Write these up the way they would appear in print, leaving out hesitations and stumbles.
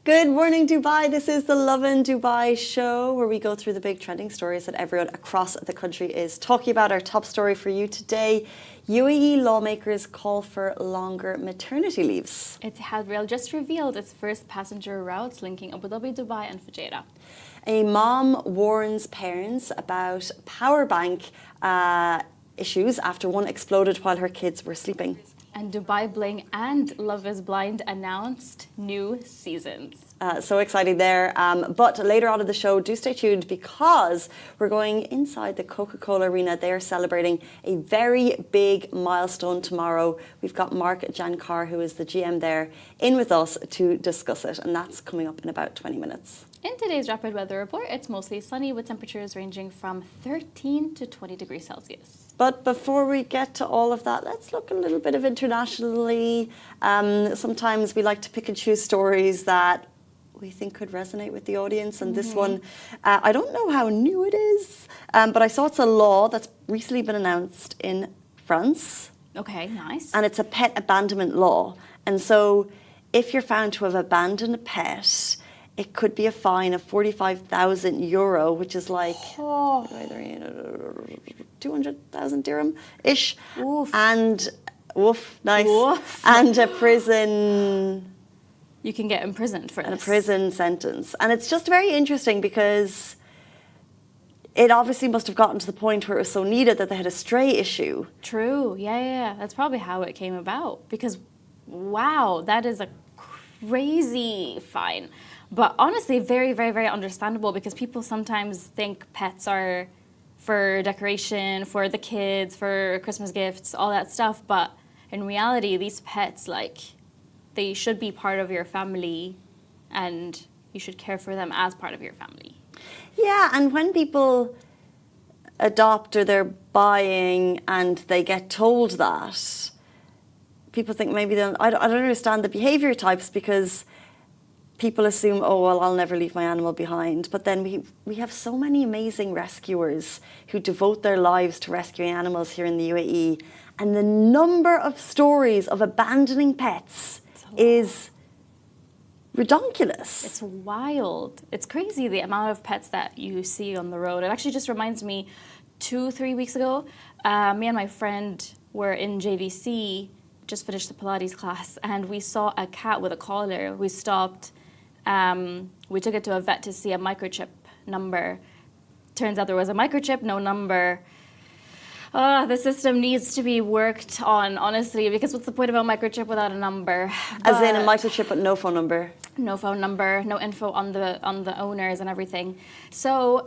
Good morning, Dubai. This is the Lovin Dubai show where we go through the big trending stories that everyone across the country is talking about. Our top story for you today, UAE lawmakers call for longer maternity leaves. Etihad Rail just revealed its first passenger routes linking Abu Dhabi, Dubai and Fujairah. A mom warns parents about power bank issues after one exploded while her kids were sleeping. And Dubai Bling and Love is Blind announced new seasons. So exciting there. But later on in the show, do stay tuned because we're going inside the Coca-Cola arena. They are celebrating a very big milestone tomorrow. We've got Mark Jankar, who is the GM there, in with us to discuss it. And that's coming up in about 20 minutes. In today's rapid weather report, it's mostly sunny with temperatures ranging from 13 to 20 degrees Celsius. But before we get to all of that, let's look a little bit of internationally. Sometimes we like to pick and choose stories that we think could resonate with the audience. And this one, I don't know how new it is, but I saw it's a law that's recently been announced in France. Okay, nice. And it's a pet abandonment law. And so if you're found to have abandoned a pet, it could be a fine of €45,000, which is like 200,000 dirham-ish. Oof. And, nice. Oof. And a prison... You can get imprisoned for and this. A prison sentence. And it's just very interesting because it obviously must have gotten to the point where it was so needed that they had a stray issue. True, yeah. That's probably how it came about. Because, wow, that is a crazy fine. But honestly, very, very, very understandable because people sometimes think pets are for decoration, for the kids, for Christmas gifts, all that stuff. But in reality, these pets, they should be part of your family and you should care for them as part of your family. Yeah, and when people adopt or they're buying and they get told that, people think maybe I don't understand the behaviour types because people assume, oh, well, I'll never leave my animal behind. But then we have so many amazing rescuers who devote their lives to rescuing animals here in the UAE. And the number of stories of abandoning pets is redonkulous. It's wild. It's crazy the amount of pets that you see on the road. It actually just reminds me, 2-3 weeks ago, me and my friend were in JVC, just finished the Pilates class, and we saw a cat with a collar. We stopped. We took it to a vet to see a microchip number. Turns out there was a microchip, no number. The system needs to be worked on, honestly, because what's the point of a microchip without a number? As in a microchip with no phone number? No phone number, no info on the owners and everything. So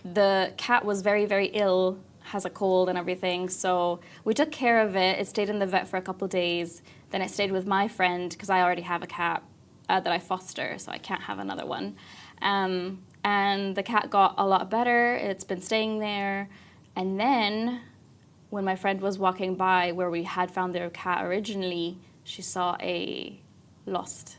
the cat was very, very ill, has a cold and everything. So we took care of it. It stayed in the vet for a couple of days. Then it stayed with my friend because I already have a cat that I foster, so I can't have another one. And the cat got a lot better. It's been staying there. And then when my friend was walking by where we had found their cat originally, she saw a lost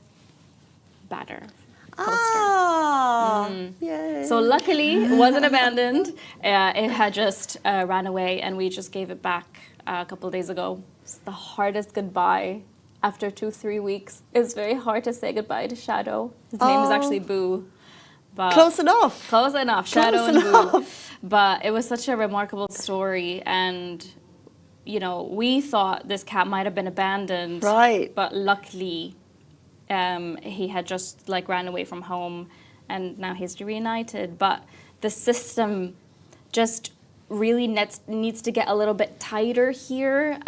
batter poster. Yay. So luckily, it wasn't abandoned. It had just ran away, and we just gave it back a couple of days ago. It's the hardest goodbye. After 2-3 weeks, it's very hard to say goodbye to Shadow. His name is actually Boo. But Close enough. Close enough. Shadow and Boo. But it was such a remarkable story, and we thought this cat might have been abandoned. Right. But luckily, he had just ran away from home, and now he's reunited. But the system just really needs to get a little bit tighter here.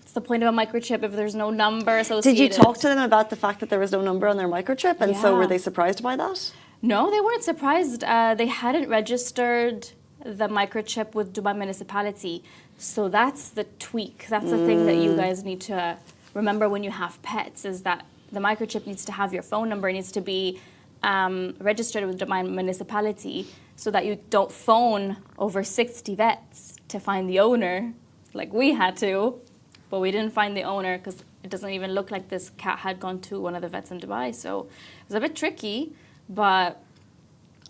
It's the point of a microchip if there's no number associated. Did you talk to them about the fact that there was no number on their microchip, and so were Yeah. they surprised by that? No, they weren't surprised. They hadn't registered the microchip with Dubai municipality. So that's the tweak. That's the thing that you guys need to remember when you have pets, is that the microchip needs to have your phone number, needs to be registered with Dubai municipality, so that you don't phone over 60 vets to find the owner, like we had to. But we didn't find the owner because it doesn't even look like this cat had gone to one of the vets in Dubai. So it was a bit tricky, but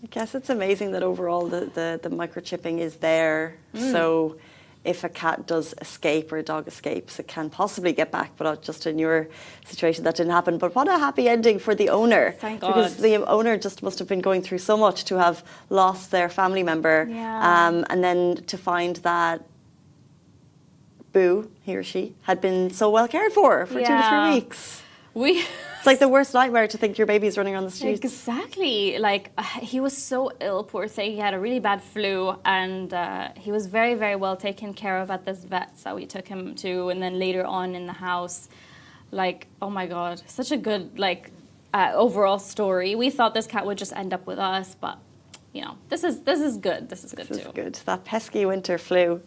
I guess it's amazing that overall the microchipping is there. So if a cat does escape or a dog escapes, it can possibly get back. But just in your situation, that didn't happen. But what a happy ending for the owner. Thank God. Because the owner just must have been going through so much to have lost their family member. Yeah. And then to find that Boo, he or she, had been so well cared for 2 to 3 weeks. It's like the worst nightmare to think your baby's running around the streets. Exactly. Like, he was so ill, poor thing. He had a really bad flu, and he was very, very well taken care of at this vet that we took him to, and then later on in the house. Like, oh my God, such a good, like, overall story. We thought this cat would just end up with us, but you know, this is good. This is good too. This is good. That pesky winter flu.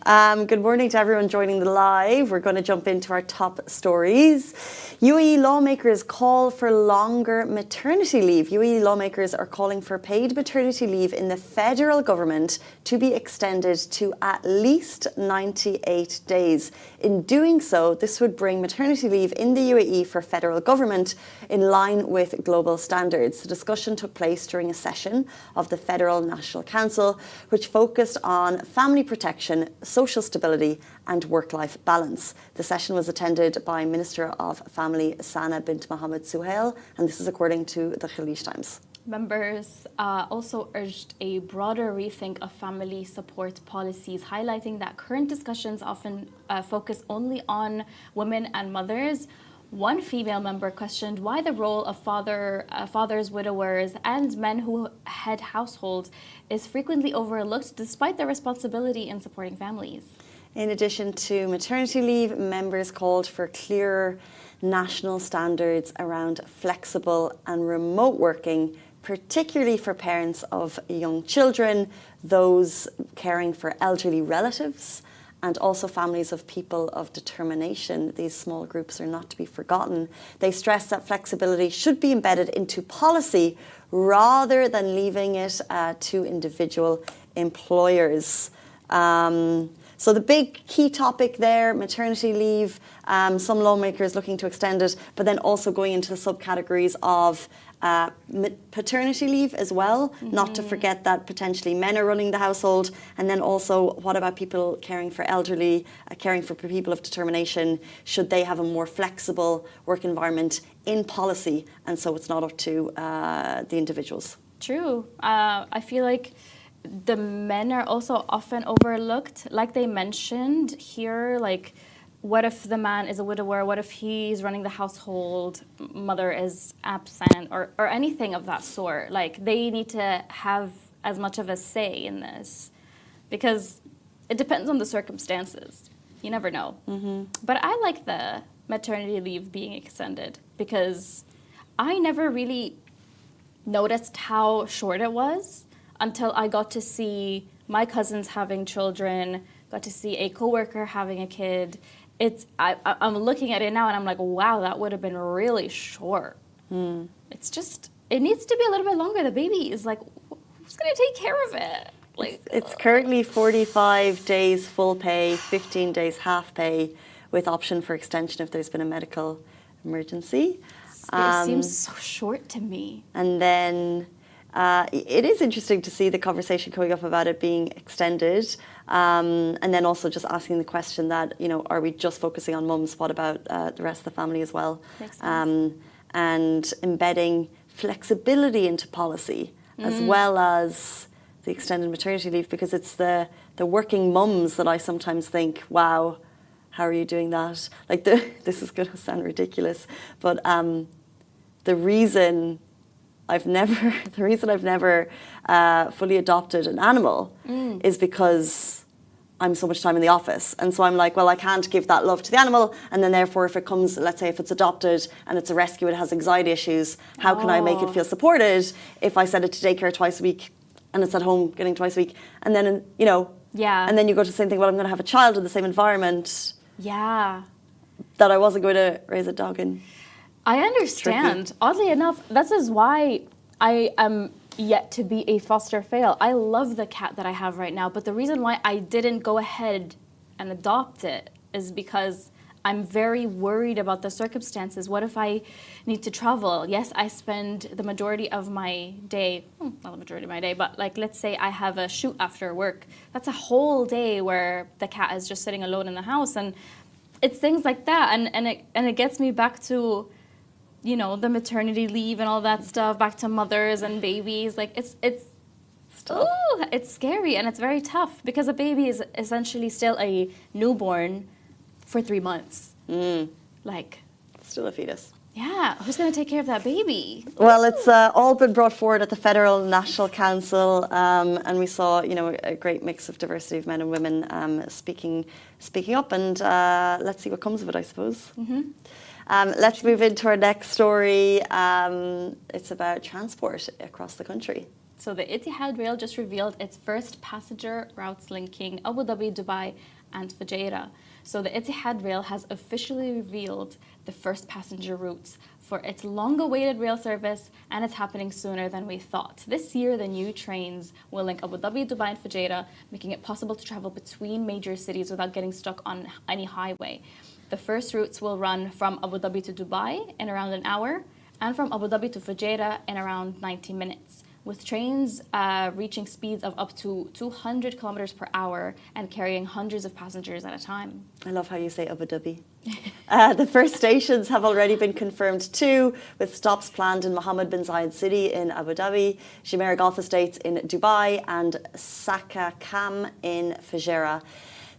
Good morning to everyone joining the live. We're going to jump into our top stories. UAE lawmakers call for longer maternity leave. UAE lawmakers are calling for paid maternity leave in the federal government to be extended to at least 98 days. In doing so, this would bring maternity leave in the UAE for federal government in line with global standards. The discussion took place during a session of the Federal National Council, which focused on family protection, social stability and work-life balance. The session was attended by Minister of Family Sana bint Mohammed Suhail, and this is according to the Khaleej Times. Members also urged a broader rethink of family support policies, highlighting that current discussions often focus only on women and mothers. One female member questioned why the role of fathers, widowers, and men who head households is frequently overlooked despite their responsibility in supporting families. In addition to maternity leave, members called for clearer national standards around flexible and remote working, particularly for parents of young children, those caring for elderly relatives, and also families of people of determination. These small groups are not to be forgotten. They stress that flexibility should be embedded into policy rather than leaving it to individual employers. So the big key topic there, maternity leave, some lawmakers looking to extend it, but then also going into the subcategories of paternity leave as well, not to forget that potentially men are running the household, and then also what about people caring for elderly, caring for people of determination, should they have a more flexible work environment in policy, and so it's not up to the individuals. True. I feel like the men are also often overlooked, like they mentioned here, like what if the man is a widower? What if he's running the household, mother is absent, or anything of that sort? Like, they need to have as much of a say in this, because it depends on the circumstances. You never know. But I like the maternity leave being extended, because I never really noticed how short it was until I got to see my cousins having children, got to see a coworker having a kid. I'm looking at it now and I'm like, wow, that would have been really short. It's just, it needs to be a little bit longer. The baby is like, who's going to take care of it? Like, it's currently 45 days full pay, 15 days half pay, with option for extension if there's been a medical emergency. It seems so short to me. And then it is interesting to see the conversation coming up about it being extended, and then also just asking the question that, you know, are we just focusing on mums? What about the rest of the family as well? Makes sense. And embedding flexibility into policy as well as the extended maternity leave, because it's the working mums that I sometimes think, wow, how are you doing that? Like, this is going to sound ridiculous, but the reason the reason I've never fully adopted an animal is because I'm so much time in the office. And so I'm like, well, I can't give that love to the animal. And then therefore, if it comes, let's say if it's adopted and it's a rescue, it has anxiety issues, how can I make it feel supported if I send it to daycare twice a week and it's at home getting twice a week? And then, you know, and then you go to the same thing, well, I'm going to have a child in the same environment that I wasn't going to raise a dog in. I understand. Tricky. Oddly enough, this is why I am yet to be a foster fail. I love the cat that I have right now, but the reason why I didn't go ahead and adopt it is because I'm very worried about the circumstances. What if I need to travel? Yes, I spend the majority of my day, not the majority of my day, but like let's say I have a shoot after work. That's a whole day where the cat is just sitting alone in the house, and it's things like that, and it gets me back to, you know, the maternity leave and all that stuff, back to mothers and babies. Like it's scary and it's very tough because a baby is essentially still a newborn for 3 months. Like, still a fetus. Yeah, who's going to take care of that baby? Well, it's all been brought forward at the Federal National Council, and we saw, you know, a great mix of diversity of men and women speaking up, and let's see what comes of it, I suppose. Let's move into our next story. It's about transport across the country. So the Etihad Rail just revealed its first passenger routes linking Abu Dhabi, Dubai, and Fujairah. So the Etihad Rail has officially revealed the first passenger routes for its long-awaited rail service, and it's happening sooner than we thought. This year, the new trains will link Abu Dhabi, Dubai, and Fujairah, making it possible to travel between major cities without getting stuck on any highway. The first routes will run from Abu Dhabi to Dubai in around an hour, and from Abu Dhabi to Fujairah in around 90 minutes, with trains reaching speeds of up to 200 kilometers per hour and carrying hundreds of passengers at a time. I love how you say Abu Dhabi. The first stations have already been confirmed too, with stops planned in Mohammed bin Zayed City in Abu Dhabi, Jumeirah Golf Estates in Dubai, and Saka Kam in Fujairah.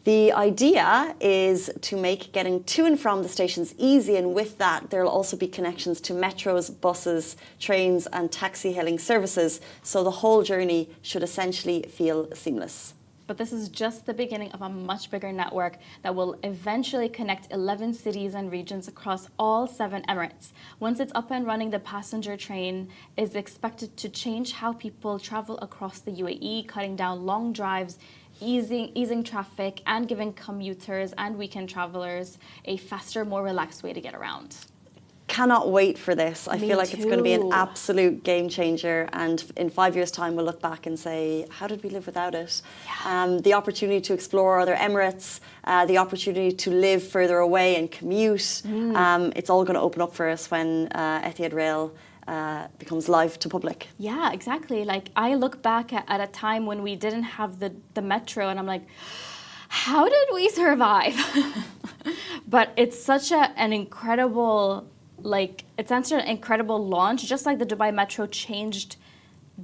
The idea is to make getting to and from the stations easy, and with that there will also be connections to metros, buses, trains and taxi hailing services, so the whole journey should essentially feel seamless. But this is just the beginning of a much bigger network that will eventually connect 11 cities and regions across all 7 Emirates. Once it's up and running, the passenger train is expected to change how people travel across the UAE, cutting down long drives, easing traffic, and giving commuters and weekend travelers a faster, more relaxed way to get around. Cannot wait for this. I feel like it's going to be an too. absolute game changer, and in 5 years' time we'll look back and say, how did we live without it? The opportunity to explore other Emirates, the opportunity to live further away and commute, it's all going to open up for us when Etihad Rail becomes live to public. Yeah, exactly. Like, I look back at a time when we didn't have the metro, and I'm like, how did we survive? But it's such an incredible, it's such an incredible launch. Just like the Dubai Metro changed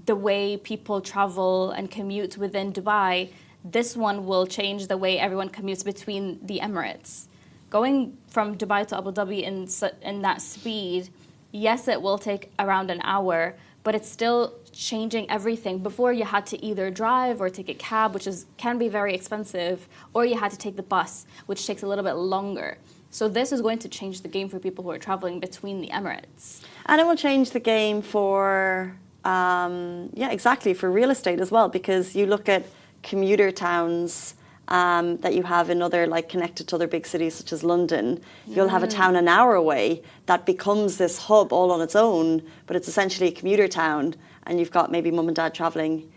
the way people travel and commute within Dubai, this one will change the way everyone commutes between the Emirates. Going from Dubai to Abu Dhabi in that speed, yes, it will take around an hour, but it's still changing everything. Before, you had to either drive or take a cab, which can be very expensive, or you had to take the bus, which takes a little bit longer. So this is going to change the game for people who are traveling between the Emirates. And it will change the game for, for real estate as well, because you look at commuter towns that you have in other, connected to other big cities such as London. You'll have a town an hour away that becomes this hub all on its own, but it's essentially a commuter town, and you've got maybe mum and dad travelling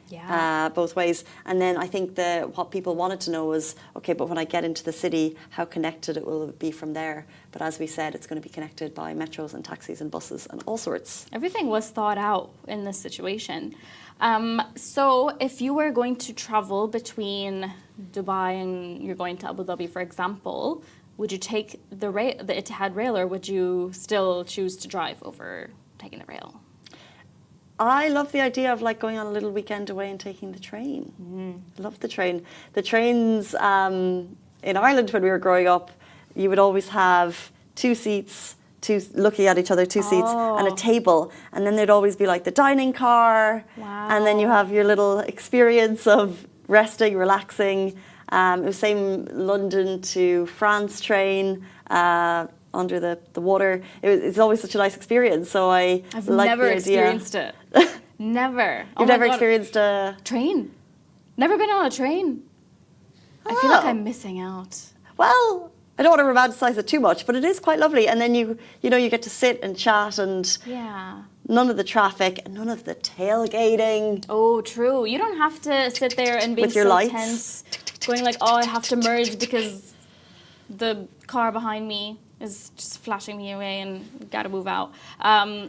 both ways. And then I think what people wanted to know was, okay, but when I get into the city, how connected it will be from there. But as we said, it's going to be connected by metros and taxis and buses and all sorts. Everything was thought out in this situation. So if you were going to travel between Dubai and you're going to Abu Dhabi, for example, would you take the Etihad Rail, or would you still choose to drive over taking the rail? I love the idea of going on a little weekend away and taking the train. I love the train. The trains in Ireland when we were growing up, you would always have 2 seats, looking at each other, two seats and a table, and then there'd always be like the dining car, and then you have your little experience of resting, relaxing. It was same London to France train under the water. It's always such a nice experience. So I've never experienced it. Never. You've never experienced a train? Never been on a train. I feel like I'm missing out. Well, I don't want to romanticize it too much, but it is quite lovely. And then you get to sit and chat, and none of the traffic, and none of the tailgating. Oh, true. You don't have to sit there and be so tense, going like, oh, I have to merge because the car behind me is just flashing me away and got to move out.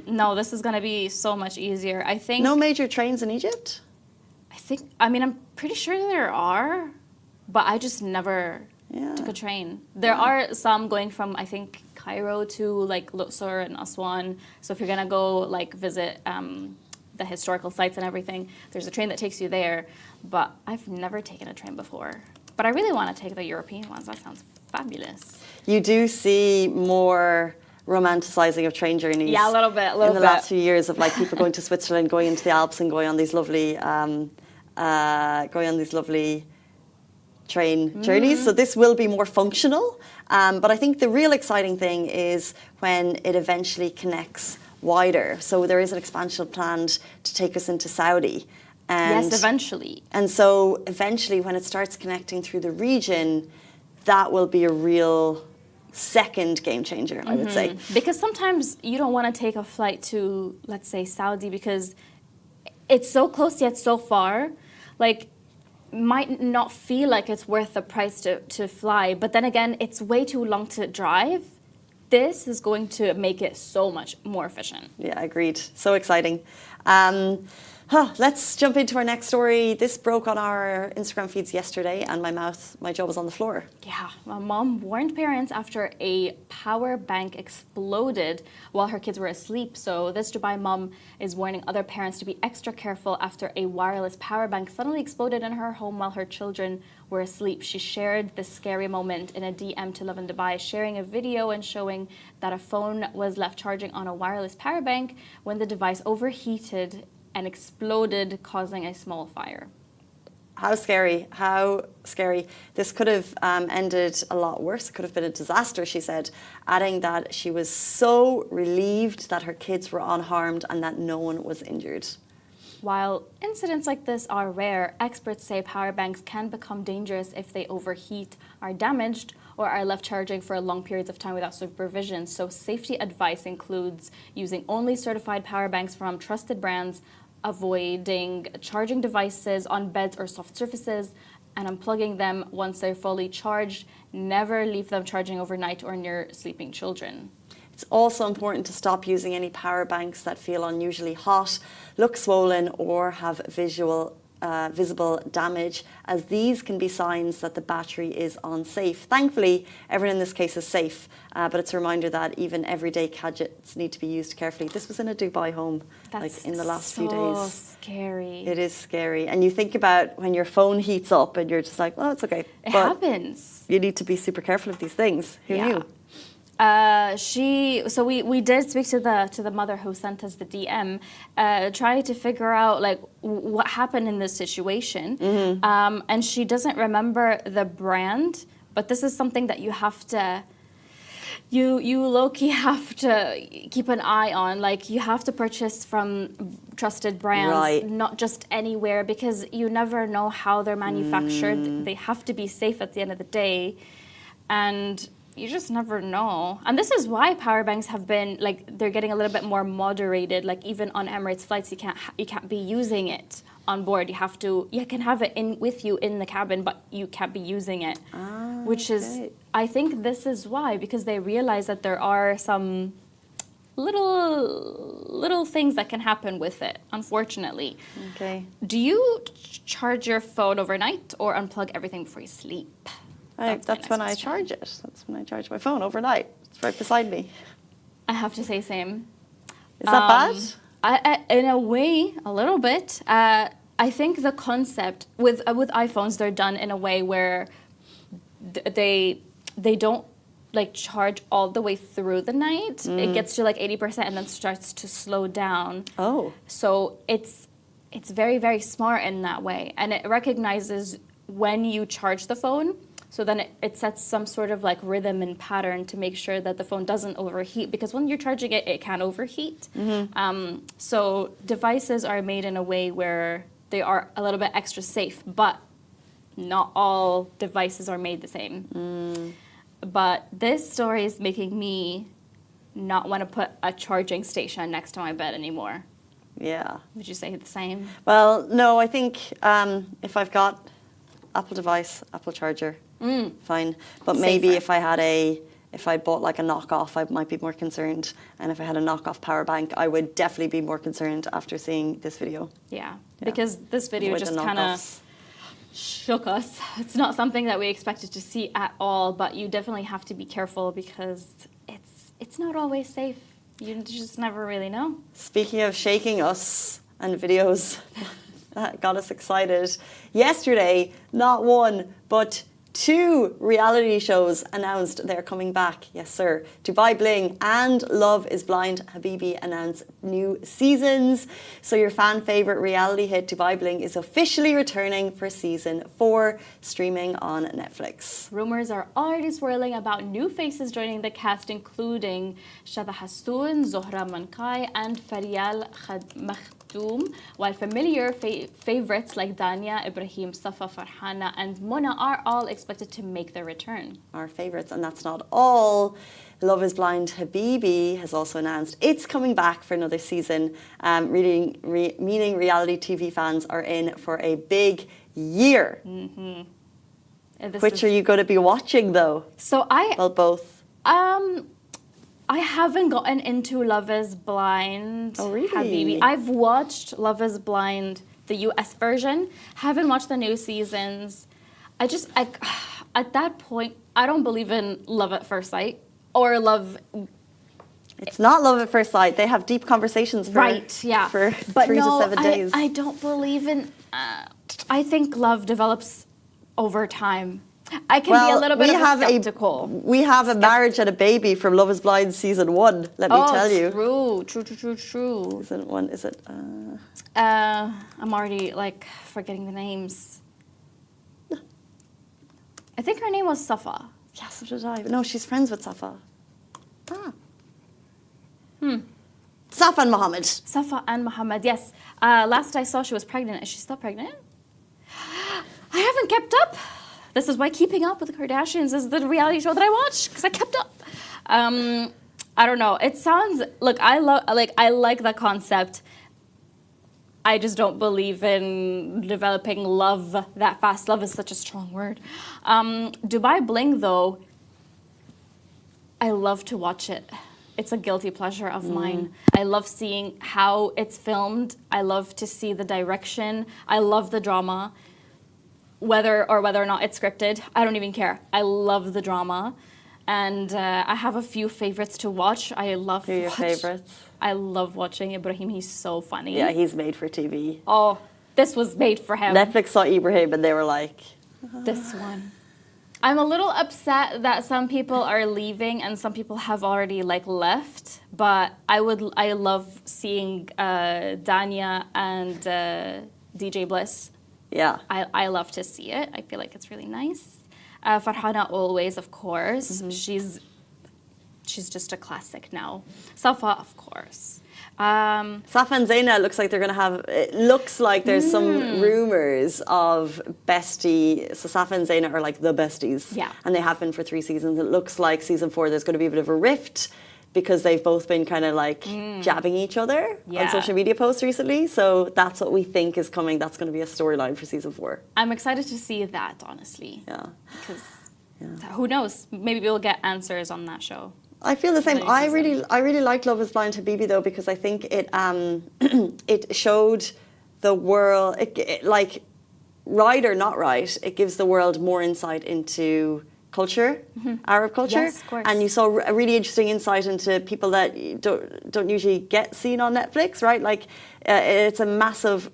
No, this is going to be so much easier. I think. No major trains in Egypt? I'm pretty sure there are, but I just never took a train. There are some going from, I think, Cairo to like Luxor and Aswan. So if you're going to go like visit the historical sites and everything, there's a train that takes you there. But I've never taken a train before. But I really want to take the European ones. That sounds fabulous. You do see more romanticizing of train journeys. Yeah, a little bit. In the last few years of like people going to Switzerland, going into the Alps, and going on these lovely, train journeys. So this will be more functional. But I think the real exciting thing is when it eventually connects wider. So there is an expansion planned to take us into Saudi. Yes, eventually. And so eventually when it starts connecting through the region, that will be a real second game changer, I would say. Because sometimes you don't want to take a flight to, let's say, Saudi because it's so close yet so far. Like, might not feel like it's worth the price to fly. But then again, it's way too long to drive. This is going to make it so much more efficient. Yeah, agreed. So exciting. Let's jump into our next story. This broke on our Instagram feeds yesterday, and my jaw was on the floor. Yeah, my mom warned parents after a power bank exploded while her kids were asleep. So this Dubai mom is warning other parents to be extra careful after a wireless power bank suddenly exploded in her home while her children were asleep. She shared this scary moment in a DM to Lovin Dubai, sharing a video and showing that a phone was left charging on a wireless power bank when the device overheated and exploded, causing a small fire. How scary, how scary. This could have ended a lot worse. It could have been a disaster, she said, adding that she was so relieved that her kids were unharmed and that no one was injured. While incidents like this are rare, experts say power banks can become dangerous if they overheat, are damaged, or are left charging for long periods of time without supervision. So safety advice includes using only certified power banks from trusted brands, avoiding charging devices on beds or soft surfaces, and unplugging them once they're fully charged. Never leave them charging overnight or near sleeping children. It's also important to stop using any power banks that feel unusually hot, look swollen, or have visible damage, as these can be signs that the battery is unsafe. Thankfully, everyone in this case is safe, but it's a reminder that even everyday gadgets need to be used carefully. This was in a Dubai home, like in the last few days. That's so scary. It is scary. And you think about when your phone heats up and you're just like, oh, it's okay. It happens. You need to be super careful of these things. Who knew? We did speak to the mother who sent us the DM, trying to figure out like what happened in this situation, and she doesn't remember the brand, but this is something that you have to, you low-key have to keep an eye on. Like you have to purchase from trusted brands, not just anywhere, because you never know how they're manufactured. They have to be safe at the end of the day, and you just never know. And this is why power banks have been like, they're getting a little bit more moderated. Like even on Emirates flights, you can't be using it on board. You can have it in with you in the cabin, but you can't be using it. I think this is why, because they realize that there are some little things that can happen with it, unfortunately. Okay. Do you charge your phone overnight or unplug everything before you sleep? That's when I charge it. That's when I charge my phone overnight. It's right beside me. I have to say same. Is that bad? In a way, a little bit. I think the concept with iPhones, they're done in a way where they don't like charge all the way through the night. It gets to like 80% and then starts to slow down. Oh. So it's very, very smart in that way. And it recognizes when you charge the phone. So then it sets some sort of like rhythm and pattern to make sure that the phone doesn't overheat, because when you're charging it, it can overheat. So devices are made in a way where they are a little bit extra safe, but not all devices are made the same. But this story is making me not want to put a charging station next to my bed anymore. Yeah. Would you say the same? Well, no, I think if I've got Apple device, Apple charger, fine. But maybe Safer. if I bought like a knockoff, I might be more concerned. And if I had a knockoff power bank, I would definitely be more concerned after seeing this video. Yeah, because this video With the just kind of shook us. It's not something that we expected to see at all, but you definitely have to be careful because it's not always safe. You just never really know. Speaking of shaking us and videos that got us excited, yesterday, not one, but 2 reality shows announced they're coming back. Yes, sir. Dubai Bling and Love is Blind Habibi announced new seasons. So your fan favourite reality hit Dubai Bling is officially returning for season 4, streaming on Netflix. Rumors are already swirling about new faces joining the cast, including Shada Hassoun, Zohra Mankai, and Farial Makhtoum, while familiar favorites like Dania, Ibrahim, Safa, Farhana, and Mona are all expected to make their return. Our favourites, and that's not all. Love is Blind Habibi has also announced it's coming back for another season, meaning reality TV fans are in for a big year. Which are you going to be watching, though? So Well, both. I haven't gotten into Love is Blind. Oh, really? Habibi. I've watched Love is Blind, the US version. Haven't watched the new seasons. At that point, I don't believe in love at first sight or love. It's not love at first sight. They have deep conversations for, for but 3 to 7 days. I don't believe in. I think love develops over time. I can be a little bit skeptical. We have a marriage and a baby from Love is Blind season 1, let me tell you. True. Season 1, is it? I'm already like forgetting the names. I think her name was Safa. Yeah, so did I. No, she's friends with Safa. Safa and Mohammed. Safa and Mohammed, yes. Last I saw, she was pregnant. Is she still pregnant? I haven't kept up. This is why Keeping Up with the Kardashians is the reality show that I watch, because I kept up. I don't know. It sounds I like the concept. I just don't believe in developing love that fast. Love is such a strong word. Dubai Bling, though, I love to watch it. It's a guilty pleasure of mine. I love seeing how it's filmed. I love to see the direction. I love the drama. Whether or not it's scripted, I don't even care. I love the drama. And I have a few favorites to watch. Who are your favorites? I love watching Ibrahim. He's so funny. Yeah, he's made for TV. Oh, this was made for him. Netflix saw Ibrahim and they were like... This one. I'm a little upset that some people are leaving and some people have already left. But I love seeing Dania and DJ Bliss. Yeah. I love to see it. I feel like it's really nice. Farhana always, of course. She's just a classic now. Safa, of course. Safa and Zaina looks like they're going to have... It looks like there's some rumours of bestie... So Safa and Zaina are like the besties. Yeah. And they have been for 3 seasons. It looks like season 4 there's going to be a bit of a rift because they've both been kind of jabbing each other on social media posts recently. So that's what we think is coming. That's going to be a storyline for season 4. I'm excited to see that, honestly. Yeah. Because who knows? Maybe we'll get answers on that show. I feel the same. I really like Love is Blind Habibi though, because I think it it showed the world, right or not right, it gives the world more insight into culture, Arab culture. Yes, of course. And you saw a really interesting insight into people that don't usually get seen on Netflix, right? It's a massive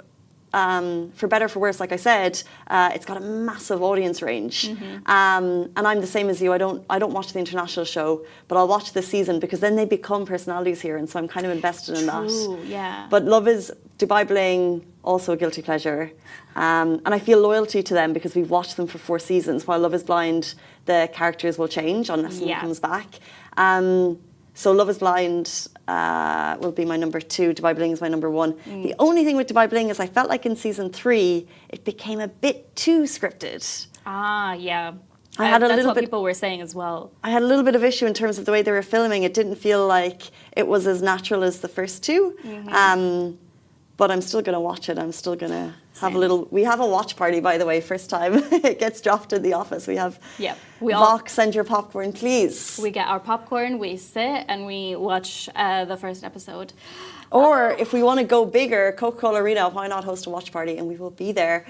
for better or for worse, like I said, it's got a massive audience range. And I'm the same as you. I don't watch the international show, but I'll watch this season because then they become personalities here, and so I'm kind of invested in that. Yeah. But Love is Dubai Bling, also a guilty pleasure. And I feel loyalty to them because we've watched them for 4 seasons. While Love is Blind, the characters will change unless someone comes back. So Love is Blind will be my number 2. Dubai Bling is my number 1. The only thing with Dubai Bling is I felt like in season 3, it became a bit too scripted. Yeah. That's what people were saying as well. I had a little bit of issue in terms of the way they were filming. It didn't feel like it was as natural as the first 2. But I'm still going to watch it. I'm still going to have a little... We have a watch party, by the way, first time it gets dropped in the office. We have... Yeah. Vox, send your popcorn, please. We get our popcorn, we sit, and we watch the first episode. Or if we want to go bigger, Coca-Cola Arena, why not host a watch party? And we will be there.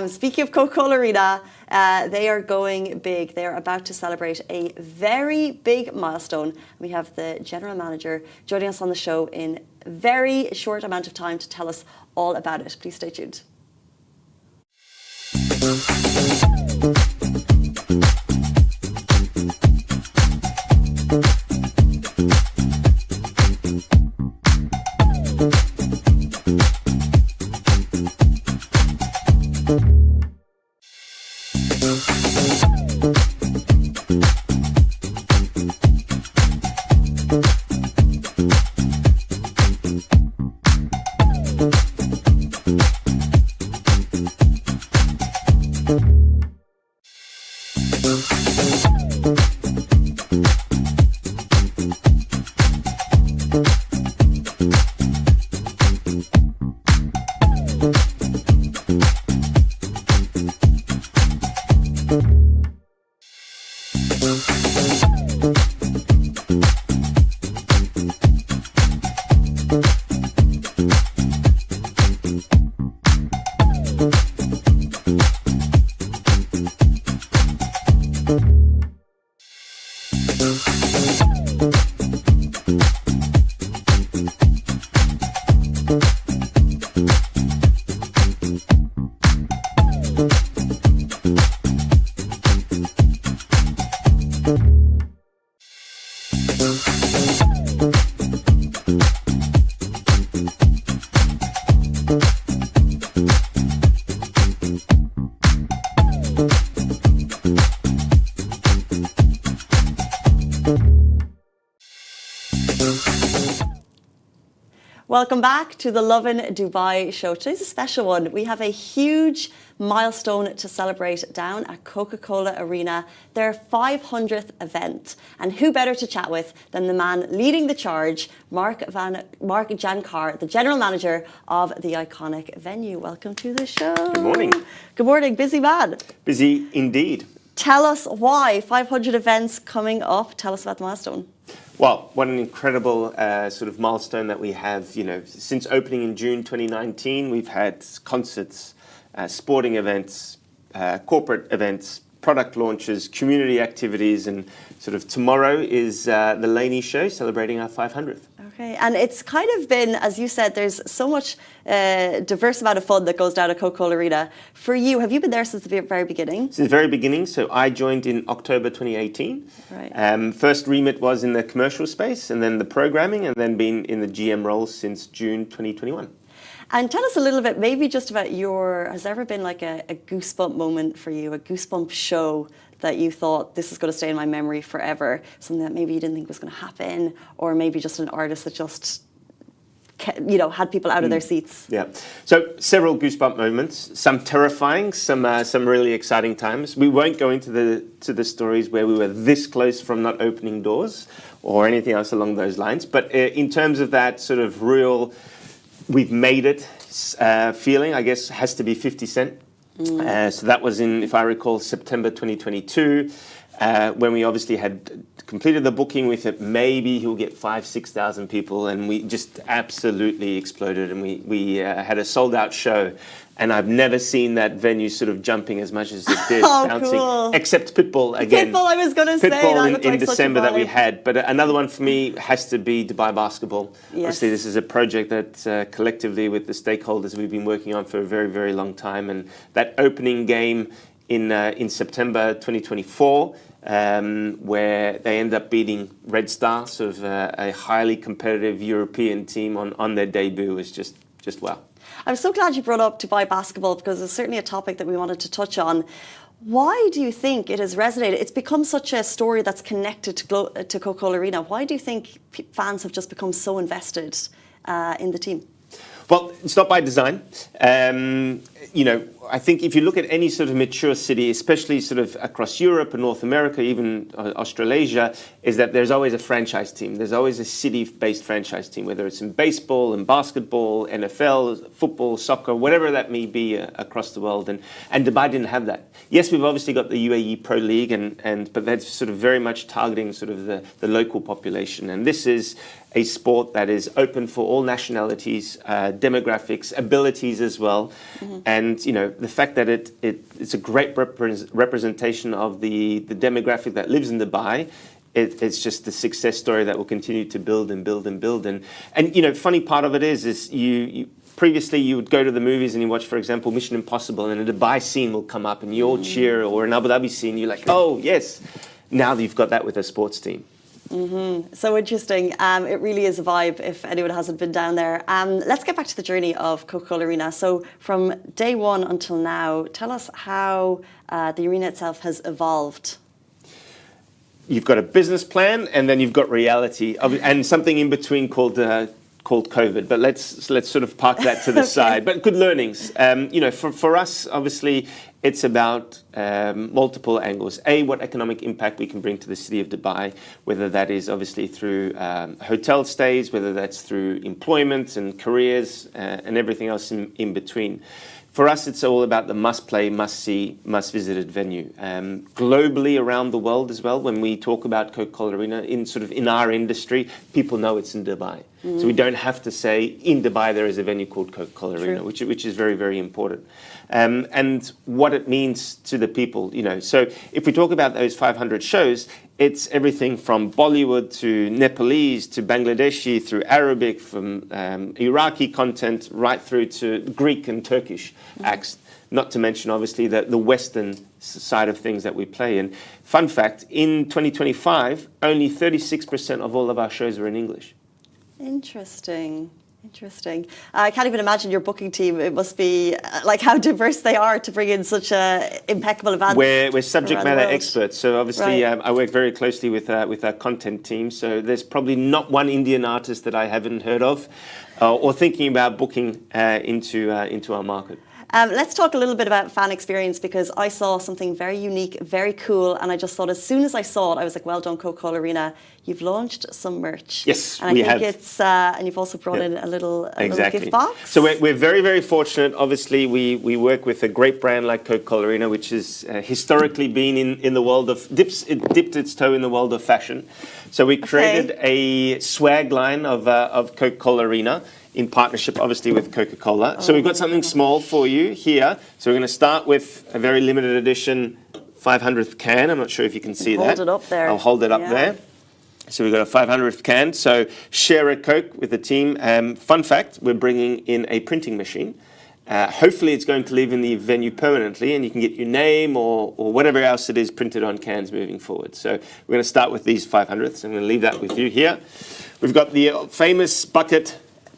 Speaking of Coca-Cola Arena, they are going big. They are about to celebrate a very big milestone. We have the general manager joining us on the show in a very short amount of time to tell us all about it. Please stay tuned. Welcome back to the Lovin Dubai show. Today's a special one. We have a huge milestone to celebrate down at Coca-Cola Arena, their 500th event. And who better to chat with than the man leading the charge, Mark Jankar, the general manager of the iconic venue. Welcome to the show. Good morning. Good morning. Busy man. Busy indeed. Tell us why. 500 events coming up. Tell us about the milestone. Well, what an incredible sort of milestone that we have. You know, since opening in June 2019, we've had concerts, sporting events, corporate events, product launches, community activities, and sort of tomorrow is the Laney Show celebrating our 500th. Okay, and it's kind of been, as you said, there's so much diverse amount of fun that goes down at Coca-Cola Arena. For you, have you been there since the very beginning? Since the very beginning, so I joined in October 2018. Right. First remit was in the commercial space, and then the programming, and then been in the GM role since June 2021. And tell us a little bit, maybe just about has there ever been like a goosebump moment for you, a goosebump show that you thought this is going to stay in my memory forever, something that maybe you didn't think was going to happen, or maybe just an artist that just, you know, had people out of their seats? Yeah, so several goosebump moments, some terrifying, some really exciting times. We won't go into the stories where we were this close from not opening doors or anything else along those lines, but in terms of that sort of real, we've made it feeling, I guess, has to be 50 Cent. So that was in, if I recall, September 2022. when we obviously had completed the booking, we thought maybe he'll get 5,000-6,000 people, and we just absolutely exploded, and we had a sold-out show. And I've never seen that venue sort of jumping as much as it did, bouncing. Cool. Except Pitbull again. Pitbull, I was going to say. Pitbull in like December that we vibe. had. But another one for me has to be Dubai Basketball. Yes. Obviously, this is a project that collectively with the stakeholders we've been working on for a very, very long time. And that opening game in September 2024, where they end up beating Red Star, sort of a highly competitive European team on their debut, was just wow. I'm so glad you brought up Dubai Basketball because it's certainly a topic that we wanted to touch on. Why do you think it has resonated? It's become such a story that's connected to Coca-Cola Arena. Why do you think fans have just become so invested in the team? Well, it's not by design. I think if you look at any sort of mature city, especially sort of across Europe and North America, even Australasia, is that there's always a franchise team. There's always a city-based franchise team, whether it's in baseball and basketball, NFL, football, soccer, whatever that may be across the world. And Dubai didn't have that. Yes, we've obviously got the UAE Pro League, but that's sort of very much targeting sort of the local population. And this is a sport that is open for all nationalities, demographics, abilities as well. Mm-hmm. And, the fact that it's a great representation of the demographic that lives in Dubai, it's just a success story that will continue to build and build and build. And funny part of it is you previously you would go to the movies and you watch, for example, Mission Impossible, and a Dubai scene will come up and you all cheer, or an Abu Dhabi scene, you're like, oh, yes. Now you've got that with a sports team. Mm-hmm. So interesting. It really is a vibe if anyone hasn't been down there. Let's get back to the journey of Coca-Cola Arena. So from day one until now, tell us how the arena itself has evolved. You've got a business plan, and then you've got reality, and something in between called COVID. But let's sort of park that to the Okay. side. But good learnings. For us, obviously, it's about multiple angles. What economic impact we can bring to the city of Dubai, whether that is obviously through hotel stays, whether that's through employment and careers and everything else in between. For us, it's all about the must-play, must-see, must-visited venue. Globally, around the world as well, when we talk about Coca-Cola Arena, in our industry, people know it's in Dubai. Mm. So we don't have to say, in Dubai there is a venue called Coca-Cola Arena, which is very, very important. And what it means to the people, So if we talk about those 500 shows, it's everything from Bollywood to Nepalese to Bangladeshi, through Arabic, from Iraqi content, right through to Greek and Turkish acts. Not to mention, obviously, the Western side of things that we play. And fun fact, in 2025, only 36% of all of our shows are in English. Interesting. I can't even imagine your booking team. It must be like how diverse they are to bring in such a impeccable event. We're subject matter experts, so obviously Right. I work very closely with our content team. So there's probably not one Indian artist that I haven't heard of, or thinking about booking into our market. Let's talk a little bit about fan experience, because I saw something very unique, very cool, and I just thought as soon as I saw it, I was like, well done, Coca-Cola Arena. You've launched some merch. Yes, and we I think have. it's and you've also brought in a little gift box. So we're very, very fortunate. Obviously, we work with a great brand like Coca-Cola Arena, which has historically been in the world of dipped its toe in the world of fashion. So we created a swag line of Coca-Cola Arena, in partnership, obviously, with Coca-Cola. So we've got something small for you here. So we're going to start with a very limited edition 500th can. I'm not sure if you can see that. Hold it up there. I'll hold it up there. So we've got a 500th can. So share a Coke with the team. Fun fact, we're bringing in a printing machine. Hopefully it's going to live in the venue permanently, and you can get your name or whatever else it is printed on cans moving forward. So we're going to start with these 500ths. I'm going to leave that with you here. We've got the famous bucket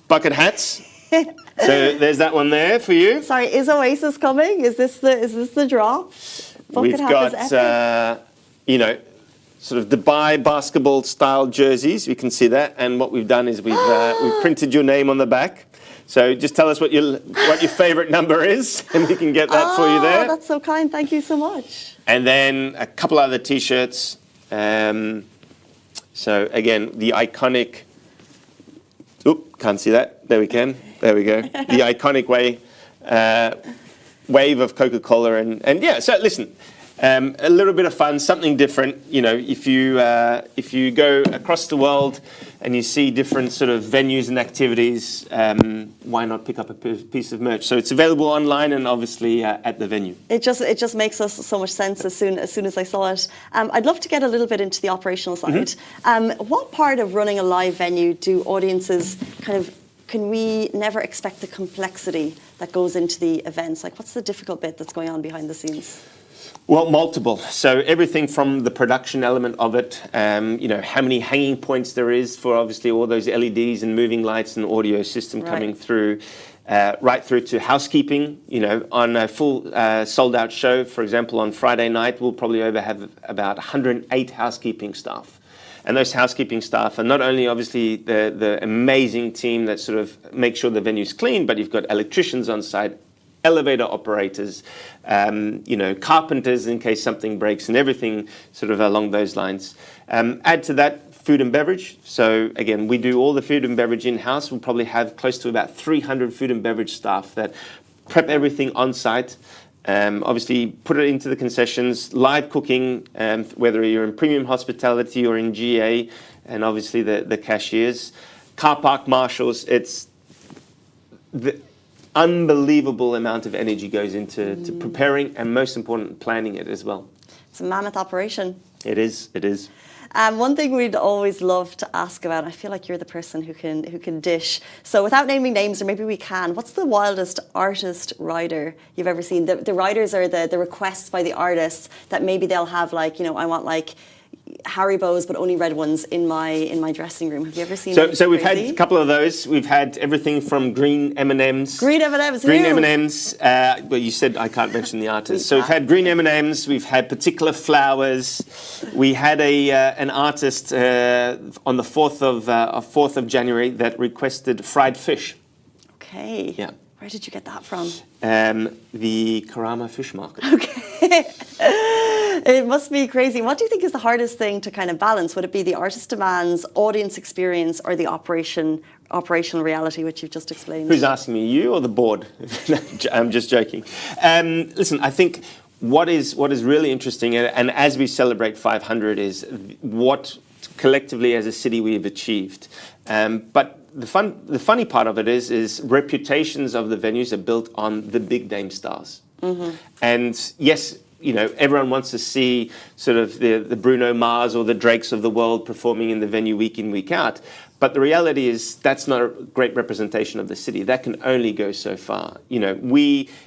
hats. So there's that one there for you. Sorry, is Oasis coming? Is this the drop? We've got sort of Dubai basketball style jerseys. You can see that, and what we've done is we've printed your name on the back. So just tell us what your favorite number is, and we can get that for you there. That's so kind. Thank you so much. And then a couple other T-shirts. So again, the iconic. Oop, can't see that. There we can. There we go. The iconic wave of Coca-Cola, and yeah. So listen, A little bit of fun, something different. You know, if you go across the world and you see different sort of venues and activities, why not pick up a piece of merch? So it's available online and obviously at the venue. It just makes us so much sense as soon as I saw it. I'd love to get a little bit into the operational side. What part of running a live venue do audiences can we never expect the complexity that goes into the events? Like, what's the difficult bit that's going on behind the scenes? Well, multiple. So everything from the production element of it, you know, how many hanging points there is for obviously all those LEDs and moving lights and audio system coming through, right through to housekeeping. You know, on a full sold-out show, for example, on Friday night, we'll probably have about 108 housekeeping staff. And those housekeeping staff are not only obviously the amazing team that sort of make sure the venue's clean, but you've got electricians on site, elevator operators, you know, carpenters in case something breaks, and everything sort of along those lines. Add to that food and beverage. So again, we do all the food and beverage in-house. We'll probably have close to about 300 food and beverage staff that prep everything on site. Obviously, put it into the concessions, live cooking, whether you're in premium hospitality or in GA, and obviously the cashiers, car park marshals. It's the unbelievable amount of energy goes into preparing and, most important, planning it as well. It's a mammoth operation. It is. It is. One thing we'd always love to ask about, I feel like you're the person who can dish. So without naming names, or maybe we can, what's the wildest artist rider you've ever seen? The riders are the requests by the artists that maybe they'll have, like, you know, I want like Haribo's, but only red ones in my dressing room. Have you ever seen? So we've had a couple of those. We've had everything from green M&Ms. Green M&Ms. Green M&Ms. Well, you said I can't mention the artist. So we've had green M&Ms. We've had particular flowers. We had an artist on the 4th of January that requested fried fish. Okay. Yeah. Where did you get that from? The Karama Fish Market. Okay. It must be crazy. What do you think is the hardest thing to kind of balance? Would it be the artist demands, audience experience, or the operational reality, which you've just explained? Who's asking me, you or the board? I'm just joking. Listen, I think what is really interesting, and as we celebrate 500, is what collectively as a city we've achieved. But the funny part of it is reputations of the venues are built on the big name stars. And yes, you know, everyone wants to see sort of the Bruno Mars or the Drakes of the world performing in the venue week in, week out. But the reality is that's not a great representation of the city. That can only go so far. You know,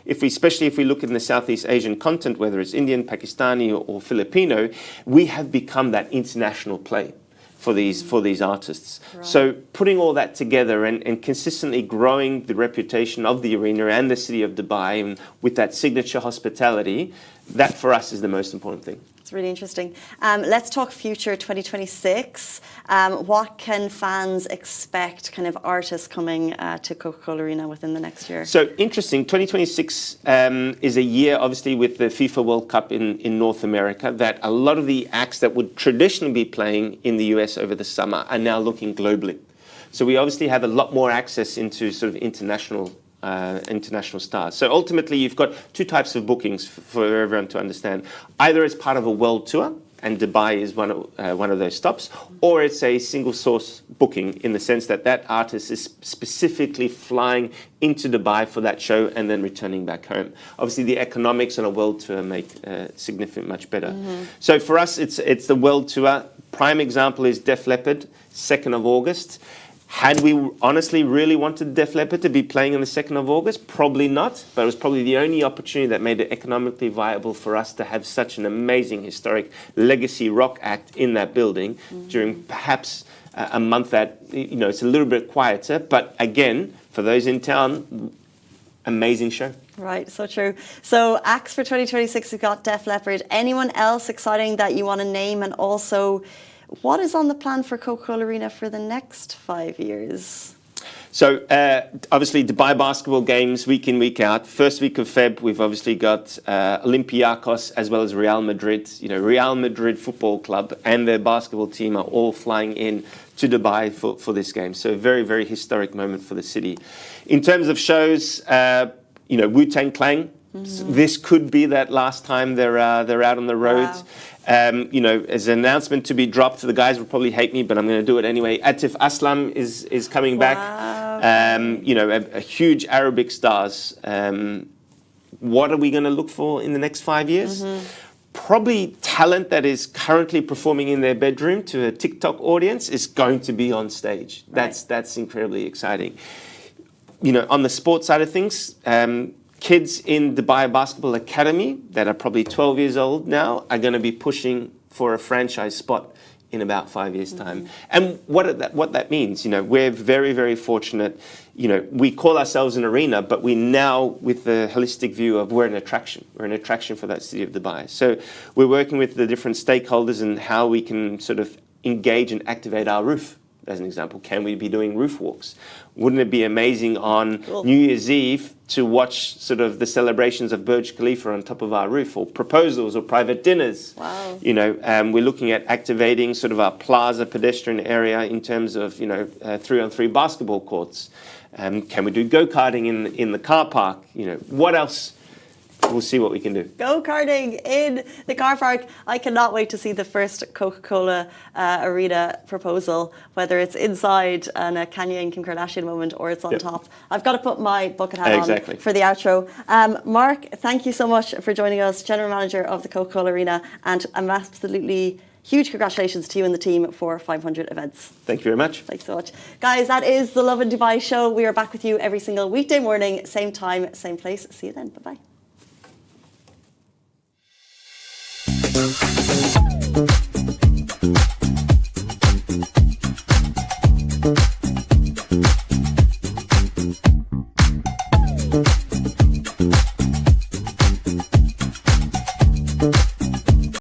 especially if we look in the Southeast Asian content, whether it's Indian, Pakistani, or Filipino, we have become that international play for these artists. Right. So putting all that together and consistently growing the reputation of the arena and the city of Dubai, and with that signature hospitality, that for us is the most important thing. It's really interesting. Let's talk future 2026. What can fans expect, kind of artists coming to Coca-Cola Arena within the next year? So interesting, 2026 is a year, obviously, with the FIFA World Cup in North America, that a lot of the acts that would traditionally be playing in the US over the summer are now looking globally. So we obviously have a lot more access into sort of international stars. So ultimately, you've got two types of bookings for everyone to understand. Either it's part of a world tour, and Dubai is one of those stops, or it's a single source booking in the sense that that artist is specifically flying into Dubai for that show and then returning back home. Obviously, the economics on a world tour make significant much better. So for us, it's the world tour. Prime example is Def Leppard, 2nd of August. Had we honestly really wanted Def Leppard to be playing on the 2nd of August? Probably not, but it was probably the only opportunity that made it economically viable for us to have such an amazing historic legacy rock act in that building during perhaps a month that, you know, it's a little bit quieter, but again, for those in town, amazing show. Right, so true. So acts for 2026, we've got Def Leppard. Anyone else exciting that you want to name? And also, what is on the plan for Coca-Cola Arena for the next 5 years? So obviously Dubai basketball games week in, week out. First week of Feb, we've obviously got Olympiacos as well as Real Madrid. You know, Real Madrid Football Club and their basketball team are all flying in to Dubai for this game. So a very, very historic moment for the city. In terms of shows, you know, Wu-Tang Clan This could be that last time they're out on the roads. Wow. As an announcement to be dropped, the guys will probably hate me, but I'm going to do it anyway. Atif Aslam is coming back. A huge Arabic stars. What are we going to look for in the next 5 years? Probably talent that is currently performing in their bedroom to a TikTok audience is going to be on stage. That's incredibly exciting. On the sports side of things, kids in Dubai Basketball Academy that are probably 12 years old now are going to be pushing for a franchise spot in about 5 years' time. And what that means, we're very, very fortunate. We call ourselves an arena, but we now, with the holistic view of we're an attraction. We're an attraction for that city of Dubai. So we're working with the different stakeholders and how we can sort of engage and activate our roof. As an example, can we be doing roof walks? Wouldn't it be amazing on New Year's Eve to watch sort of the celebrations of Burj Khalifa on top of our roof, or proposals or private dinners? Wow. We're looking at activating sort of our plaza pedestrian area in terms of 3-on-3 basketball courts. Can we do go-karting in the car park? What else? We'll see what we can do. Go-karting in the car park. I cannot wait to see the first Coca-Cola arena proposal, whether it's inside and a Kanye and Kim Kardashian moment or it's on top. I've got to put my bucket hat on for the outro. Mark, thank you so much for joining us, General Manager of the Coca-Cola Arena, and an absolutely huge congratulations to you and the team for 500 events. Thank you very much. Thanks so much. Guys, that is the Lovin Dubai show. We are back with you every single weekday morning, same time, same place. See you then. Bye-bye.